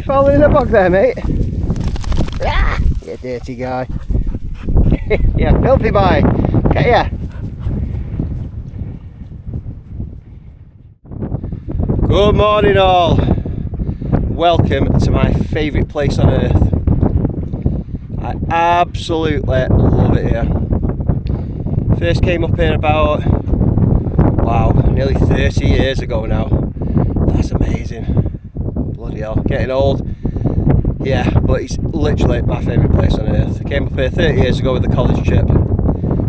Falling in a bog there, mate. Ah, you dirty guy. Yeah, filthy boy. Get ya. Good morning all. Welcome to my favourite place on earth. I absolutely love it here. First came up here about, wow, nearly 30 years ago now. That's amazing. Bloody hell, getting old. Yeah, but it's literally my favourite place on earth. I came up here 30 years ago with the college trip.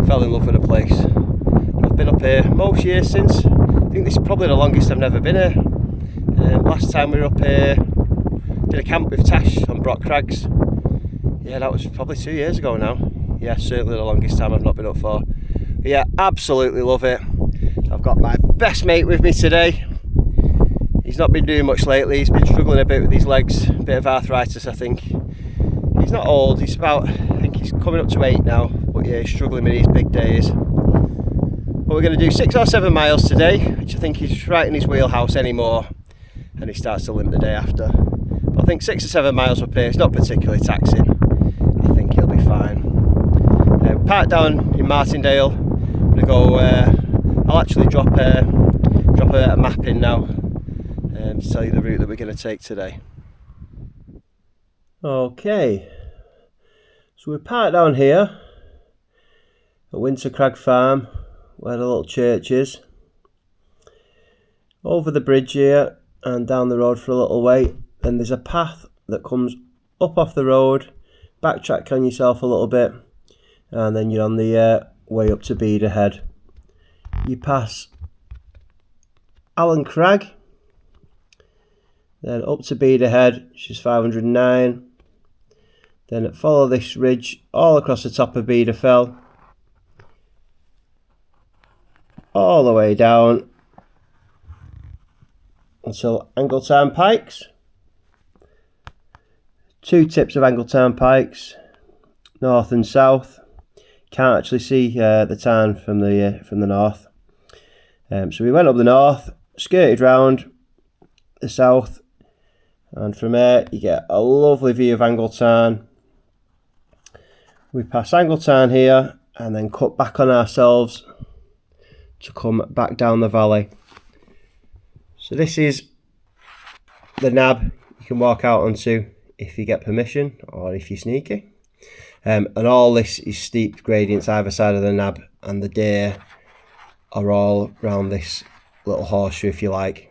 Fell in love with the place. I've been up here most years since. I think this is probably the longest I've never been here. Last time we were up here, did a camp with Tash on Brock Crags. Yeah, that was probably 2 years ago now. Yeah, certainly the longest time I've not been up for. But yeah, absolutely love it. I've got my best mate with me today. He's not been doing much lately. He's been struggling a bit with his legs, a bit of arthritis I think. He's not old, he's about, I think he's coming up to 8 now, but yeah, he's struggling with these big days. But we're going to do 6 or 7 miles today, which I think is right in his wheelhouse anymore, and he starts to limp the day after. But I think 6 or 7 miles up here, it's not particularly taxing. I think he'll be fine. We're parked down in Martindale. I'm going to go, I'll actually drop a map in now. To tell you the route that we're going to take today. Okay, so we're parked down here at Winter Crag Farm, where the little church is. Over the bridge here and down the road for a little way, then there's a path that comes up off the road, backtrack on yourself a little bit, and then you're on the way up to Beeder Head. You pass Allen Crag, then up to Beeder Head, which is 509. Then follow this ridge all across the top of Beeder Fell, all the way down until Angletarn Pikes. 2 tips of Angletarn Pikes, north and south. Can't actually see the tarn from the north. So we went up the north, skirted round the south, and from there you get a lovely view of Angletarn. We pass Angletarn here and then cut back on ourselves to come back down the valley. So this is the nab you can walk out onto if you get permission or if you're sneaky. And all this is steep gradients either side of the nab, and the deer are all around this little horseshoe if you like.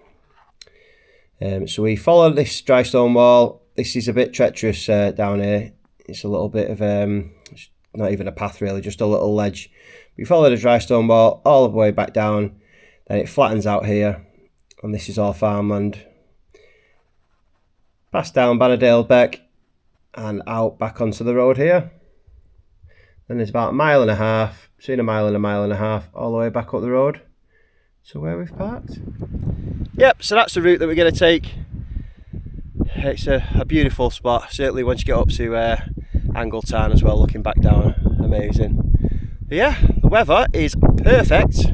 So we follow this dry stone wall. This is a bit treacherous down here. It's a little bit of, it's not even a path really, just a little ledge. We follow the dry stone wall all the way back down, then it flattens out here, and this is all farmland. Pass down Bannerdale Beck and out back onto the road here. Then there's about 1.5 miles, between a mile and a half, all the way back up the road to where we've parked. Yep, so that's the route that we're going to take. It's a beautiful spot, certainly once you get up to Angletarn as well, looking back down, amazing. But yeah, the weather is perfect,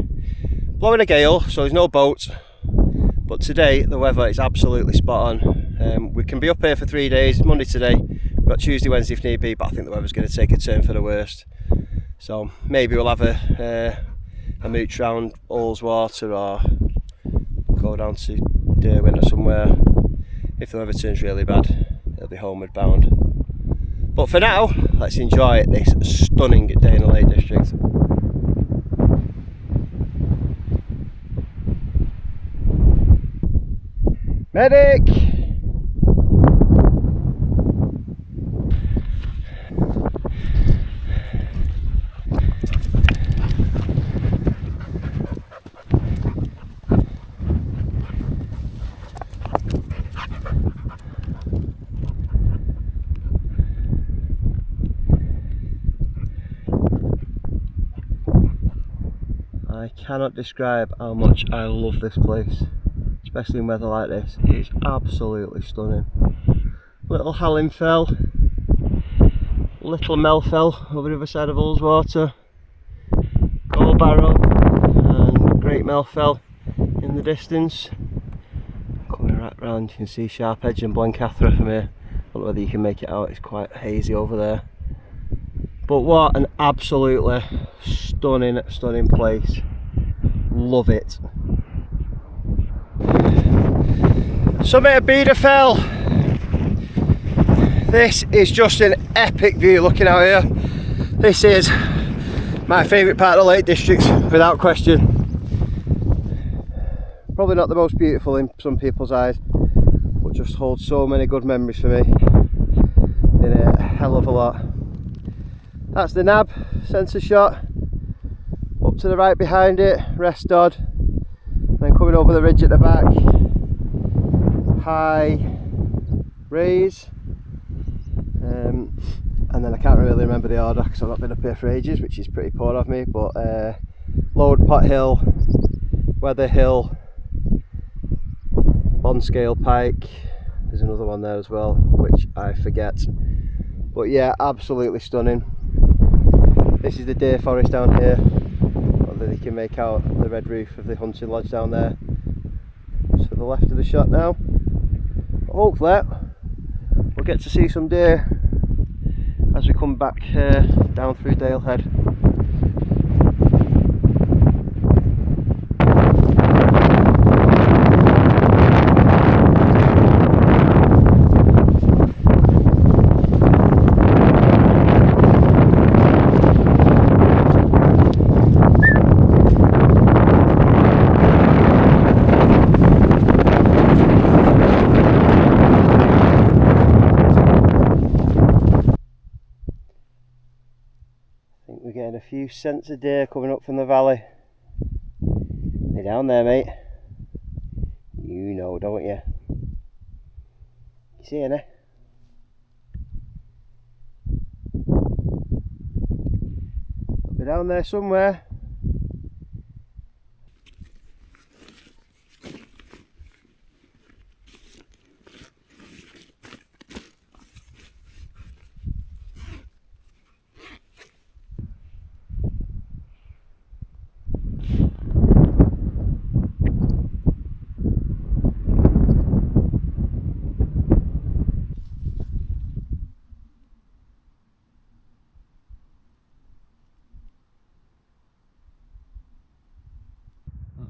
blowing a gale, so there's no boat, but today the weather is absolutely spot on. We can be up here for 3 days. It's Monday today, we've got Tuesday, Wednesday if need be, but I think the weather's going to take a turn for the worst. So maybe we'll have a mooch round Ullswater or go down to Derwent or somewhere. If the weather turns really bad, it'll be homeward bound. But for now, let's enjoy this stunning day in the Lake District. Medic! I cannot describe how much I love this place, especially in weather like this. It's absolutely stunning. Little Hallam Fell, Little Mel Fell over the other side of Ullswater, Gold Barrow and Great Mel Fell in the distance. Coming right round, you can see Sharp Edge and Blencathra from here. I don't know whether you can make it out, it's quite hazy over there. But what an absolutely stunning place. Love it. Summit of Beda Fell. This is just an epic view looking out here. This is my favourite part of the Lake Districts, without question. Probably not the most beautiful in some people's eyes, but just holds so many good memories for me in a hell of a lot. That's the Nab sensor shot. Up to the right behind it, Rest Dodd. Then coming over the ridge at the back, High Raise. And then I can't really remember the order because I've not been up here for ages, which is pretty poor of me, but Load Pot Hill, Weather Hill, Bonscale Pike, there's another one there as well which I forget, but yeah, absolutely stunning. This is the deer forest down here, although you can make out the red roof of the hunting lodge down there to the left of the shot now. But hopefully we'll get to see some deer as we come back down through Dalehead. We're getting a few scents of deer coming up from the valley. They're down there, mate. You know, don't you? You see any? They're down there somewhere.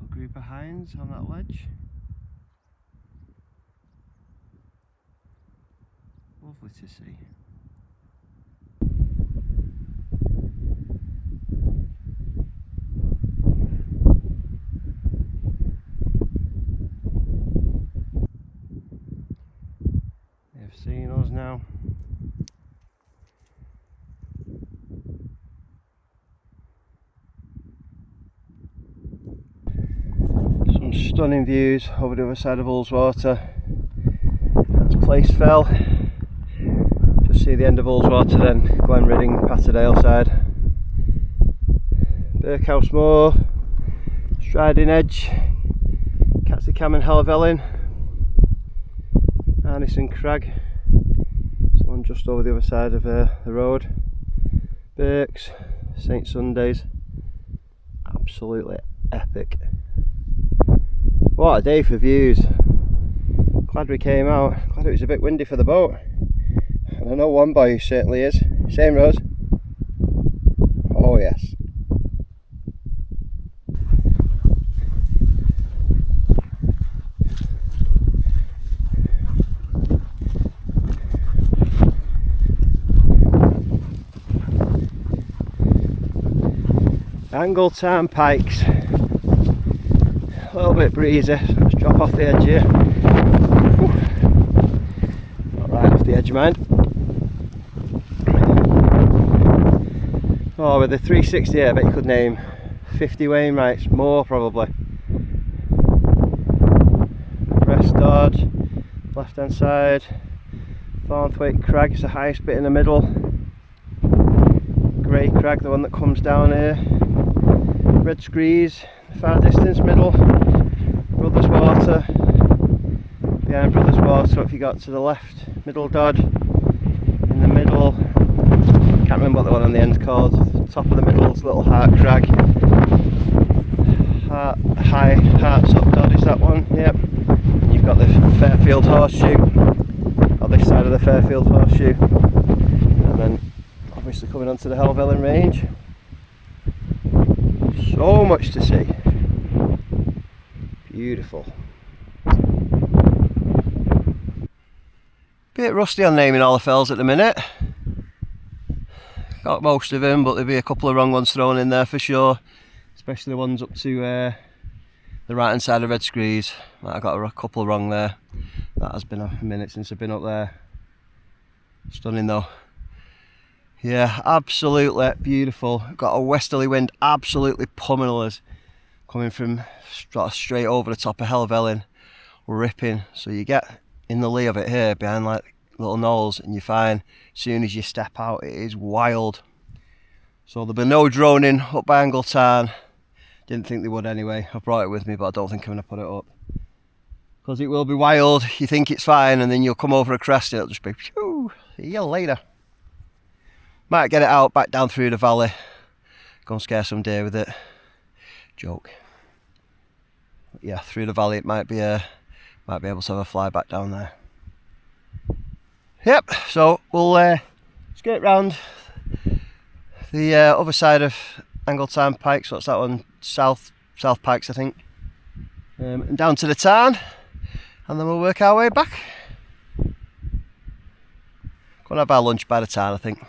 Group of hinds on that ledge. Lovely to see. They've seen us now. Stunning views over the other side of Ullswater. That's Place Fell. Just see the end of Ullswater then, Glenridding, Patterdale side. Birkhouse Moor, Striding Edge, Catsy Cam and Helvellyn, Arnison Crag. So one just over the other side of the road. Birks, St Sundays. Absolutely epic. What a day for views. Glad we came out. Glad it was a bit windy for the boat. And I know one boy who certainly is. Same Rose? Oh yes. Angletarn Pikes. A little bit breezy, let's drop off the edge here. Not right off the edge, mind. Oh, with the 360 here, I bet you could name 50 Wainwrights, more probably. Rest Dodd, left hand side. Thornthwaite Crag is the highest bit in the middle. Grey Crag, the one that comes down here. Red Screes, far distance, middle, Brothers Water, behind Brothers Water. So if you got to the left, Middle Dod, in the middle, can't remember what the one on the end's called, top of the middle's Little Heart Crag, Hearts Up Dod is that one, yep. And you've got the Fairfield Horseshoe, or this side of the Fairfield Horseshoe, and then obviously coming onto the Helvellyn range. So much to see. Beautiful. Bit rusty on naming all the fells at the minute. Got most of them, but there'll be a couple of wrong ones thrown in there for sure. Especially the ones up to the right hand side of Red Screes. I got a couple wrong there. That has been a minute since I've been up there. Stunning though. Yeah, absolutely beautiful. Got a westerly wind absolutely pummeling us, coming from straight over the top of Helvellyn, ripping. So you get in the lee of it here, behind like little knolls, and you find as soon as you step out, it is wild. So there'll be no droning up by Angletarn. Didn't think they would anyway. I brought it with me, but I don't think I'm going to put it up. Because it will be wild. You think it's fine, and then you'll come over a crest and it'll just be, phew, see you later. Might get it out, back down through the valley. Go and scare some deer with it. Joke. But yeah, through the valley it might be able to have a fly back down there. Yep, so we'll skate round the other side of Angletarn Pikes. What's that one? South Pikes, I think. And down to the tarn, and then we'll work our way back. Gonna have our lunch by the tarn, I think.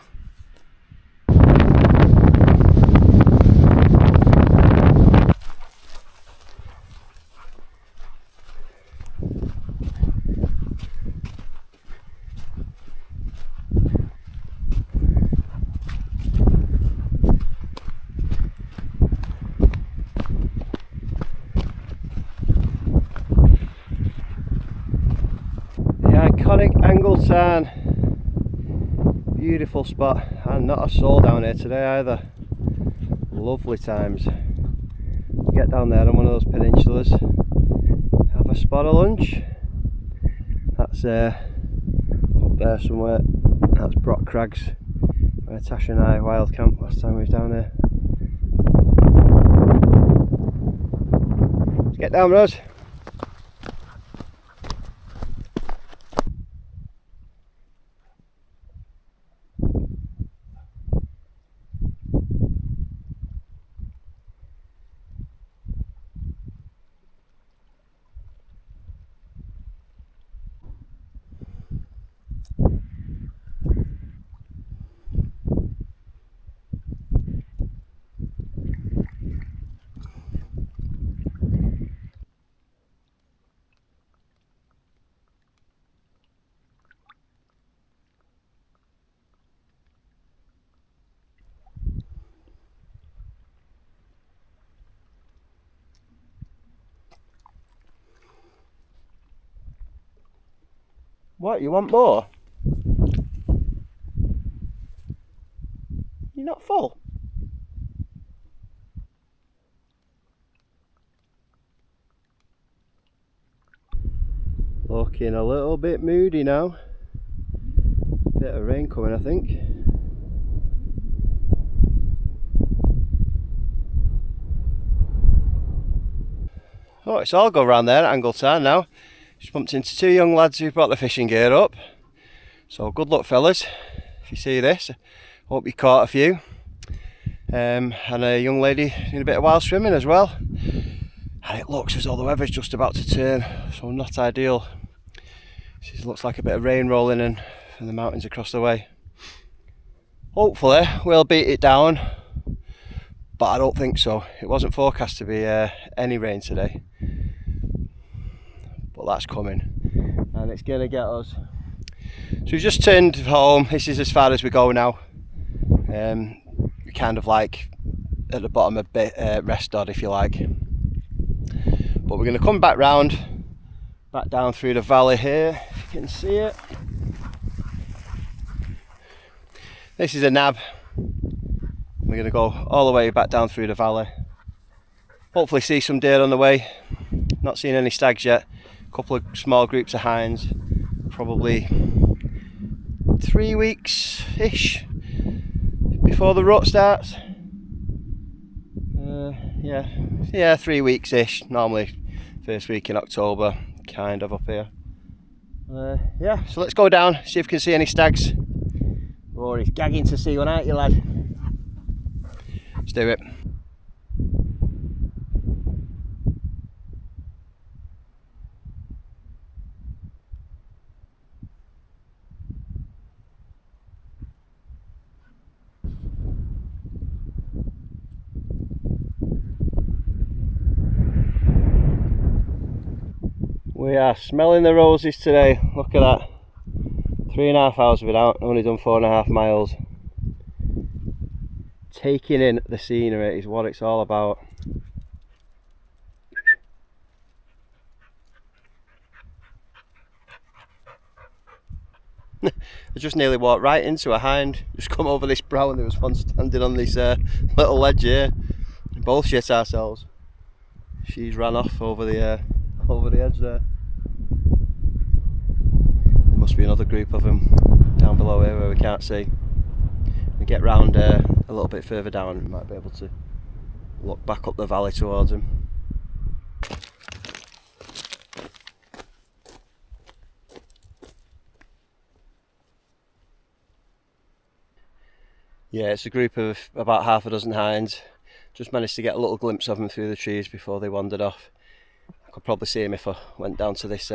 Iconic Angletarn, beautiful spot, and not a soul down here today either. Lovely times. Get down there on one of those peninsulas, have a spot of lunch. That's up there somewhere. That's Brock Crags, where Tasha and I wild camped last time we was down here. Let's get down, Rose. What, you want more? You're not full? Looking a little bit moody now. Bit of rain coming, I think. Oh, it's all go round there at Angletarn now. Just bumped into two young lads who brought the fishing gear up. So good luck, fellas, if you see this. Hope you caught a few. And a young lady doing a bit of wild swimming as well. And it looks as though the weather's just about to turn, so not ideal. It looks like a bit of rain rolling in from the mountains across the way. Hopefully we'll beat it down, but I don't think so. It wasn't forecast to be any rain today. But that's coming, and it's gonna get us. So we've just turned home. This is as far as we go now. We're kind of like at the bottom of Rest Dod, if you like. But we're gonna come back round, back down through the valley here, if you can see it. This is a nab. We're gonna go all the way back down through the valley, Hopefully see some deer on the way. Not seen any stags yet. A couple of small groups of hinds. Probably 3 weeks-ish before the rut starts. Yeah, 3 weeks-ish. Normally first week in October, kind of up here. Yeah, so let's go down, see if we can see any stags. Rory's gagging to see one, aren't you, lad? Let's do it. We are smelling the roses today. Look at that. 3.5 hours we've been out, only done 4.5 miles. Taking in the scenery is what it's all about. I just nearly walked right into a hind. Just come over this brow and there was one standing on this little ledge here. Both shit ourselves. She's ran off over the edge there. There must be another group of them down below here where we can't see. We get round a little bit further down, we might be able to look back up the valley towards them. Yeah, it's a group of about half a dozen hinds. Just managed to get a little glimpse of them through the trees before they wandered off. I could probably see them if I went down to this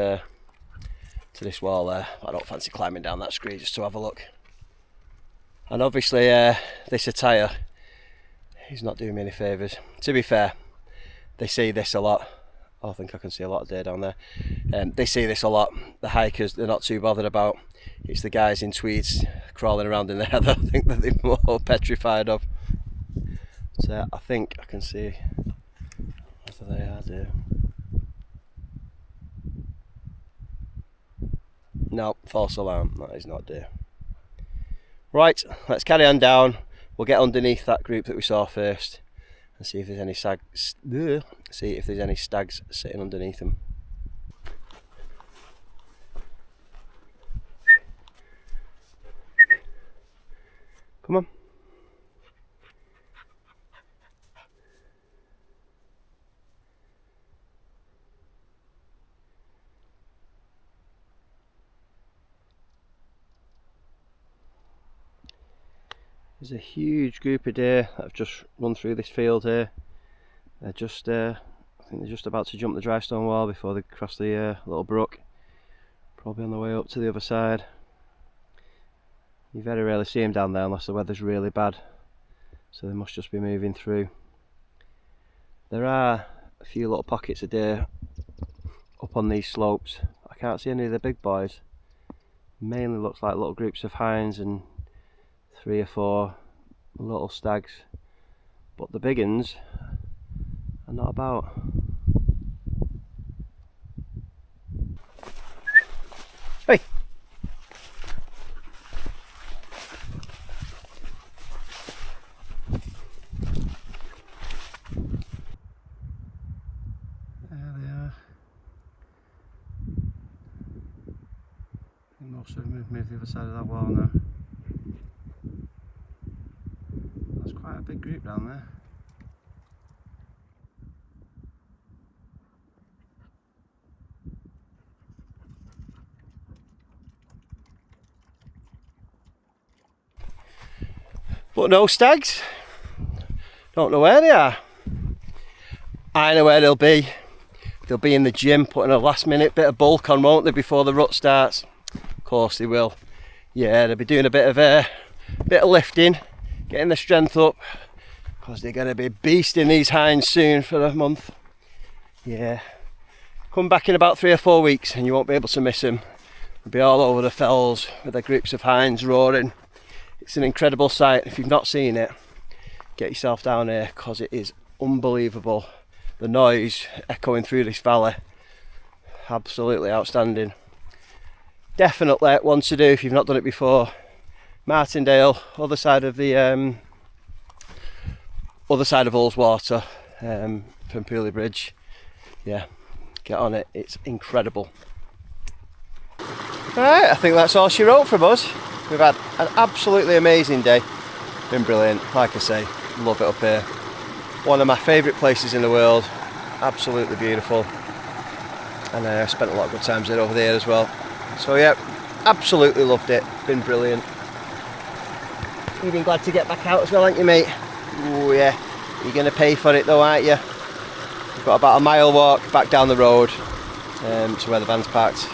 wall there. I don't fancy climbing down that scree just to have a look. And obviously this attire is not doing me any favours. To be fair, they see this a lot. Oh, I think I can see a lot of deer down there. They see this a lot. The hikers, they're not too bothered about. It's the guys in tweeds crawling around in there that I think that they're more petrified of. So I think I can see whether they are deer. No, false alarm. That is not deer. Right, let's carry on down. We'll get underneath that group that we saw first and see if there's any stags sitting underneath them. Come on. There's a huge group of deer that have just run through this field here. They're just, I think they're just about to jump the dry stone wall before they cross the little brook. Probably on the way up to the other side. You very rarely see them down there unless the weather's really bad. So they must just be moving through. There are a few little pockets of deer up on these slopes. I can't see any of the big boys. Mainly looks like little groups of hinds and 3 or 4 little stags, but the big uns are not about. Hey! There they are. I think most of them have moved the other side of that wall now. Quite a big group down there. But no stags. Don't know where they are. I know where they'll be. They'll be in the gym putting a last minute bit of bulk on, won't they, before the rut starts? Of course they will. Yeah, they'll be doing a bit of lifting, getting their strength up, because they're going to be beasting these hinds soon for a month. Yeah, come back in about 3 or 4 weeks and you won't be able to miss them. They'll be all over the fells with their groups of hinds roaring. It's an incredible sight. If you've not seen it, get yourself down here, because it is unbelievable. The noise echoing through this valley, absolutely outstanding. Definitely one to do if you've not done it before. Martindale, other side of Ullswater. Pumpooley Bridge. Yeah, get on it, it's incredible. Alright, I think that's all she wrote from us. We've had an absolutely amazing day. Been brilliant, like I say, love it up here. One of my favourite places in the world, absolutely beautiful. And I spent a lot of good times over there as well. So yeah, absolutely loved it, been brilliant. You've been glad to get back out as well, aren't you, mate? Oh yeah, you're going to pay for it though, aren't you? We've got about a mile walk back down the road to where the van's parked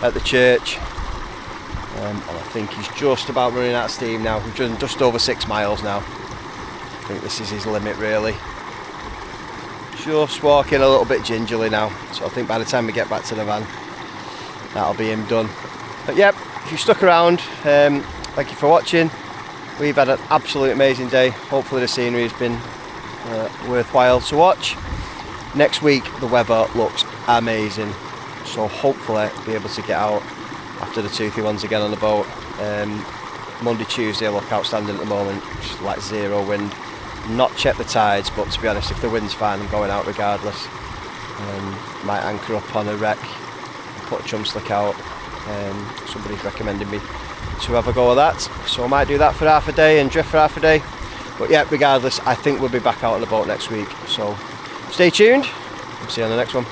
at the church. And I think he's just about running out of steam now. We've done just over 6 miles now. I think this is his limit really. Just walking a little bit gingerly now. So I think by the time we get back to the van, that'll be him done. But yep, if you stuck around, thank you for watching. We've had an absolute amazing day. Hopefully the scenery has been worthwhile to watch. Next week the weather looks amazing. So hopefully be able to get out after the toothy ones again on the boat. Monday, Tuesday look outstanding at the moment, just like 0 wind. Not check the tides, but to be honest, if the wind's fine, I'm going out regardless. Might anchor up on a wreck, put a chum slick out. Somebody's recommended me to have a go at that, so I might do that for half a day and drift for half a day. But yeah, regardless, I think we'll be back out on the boat next week. So stay tuned, see you on the next one.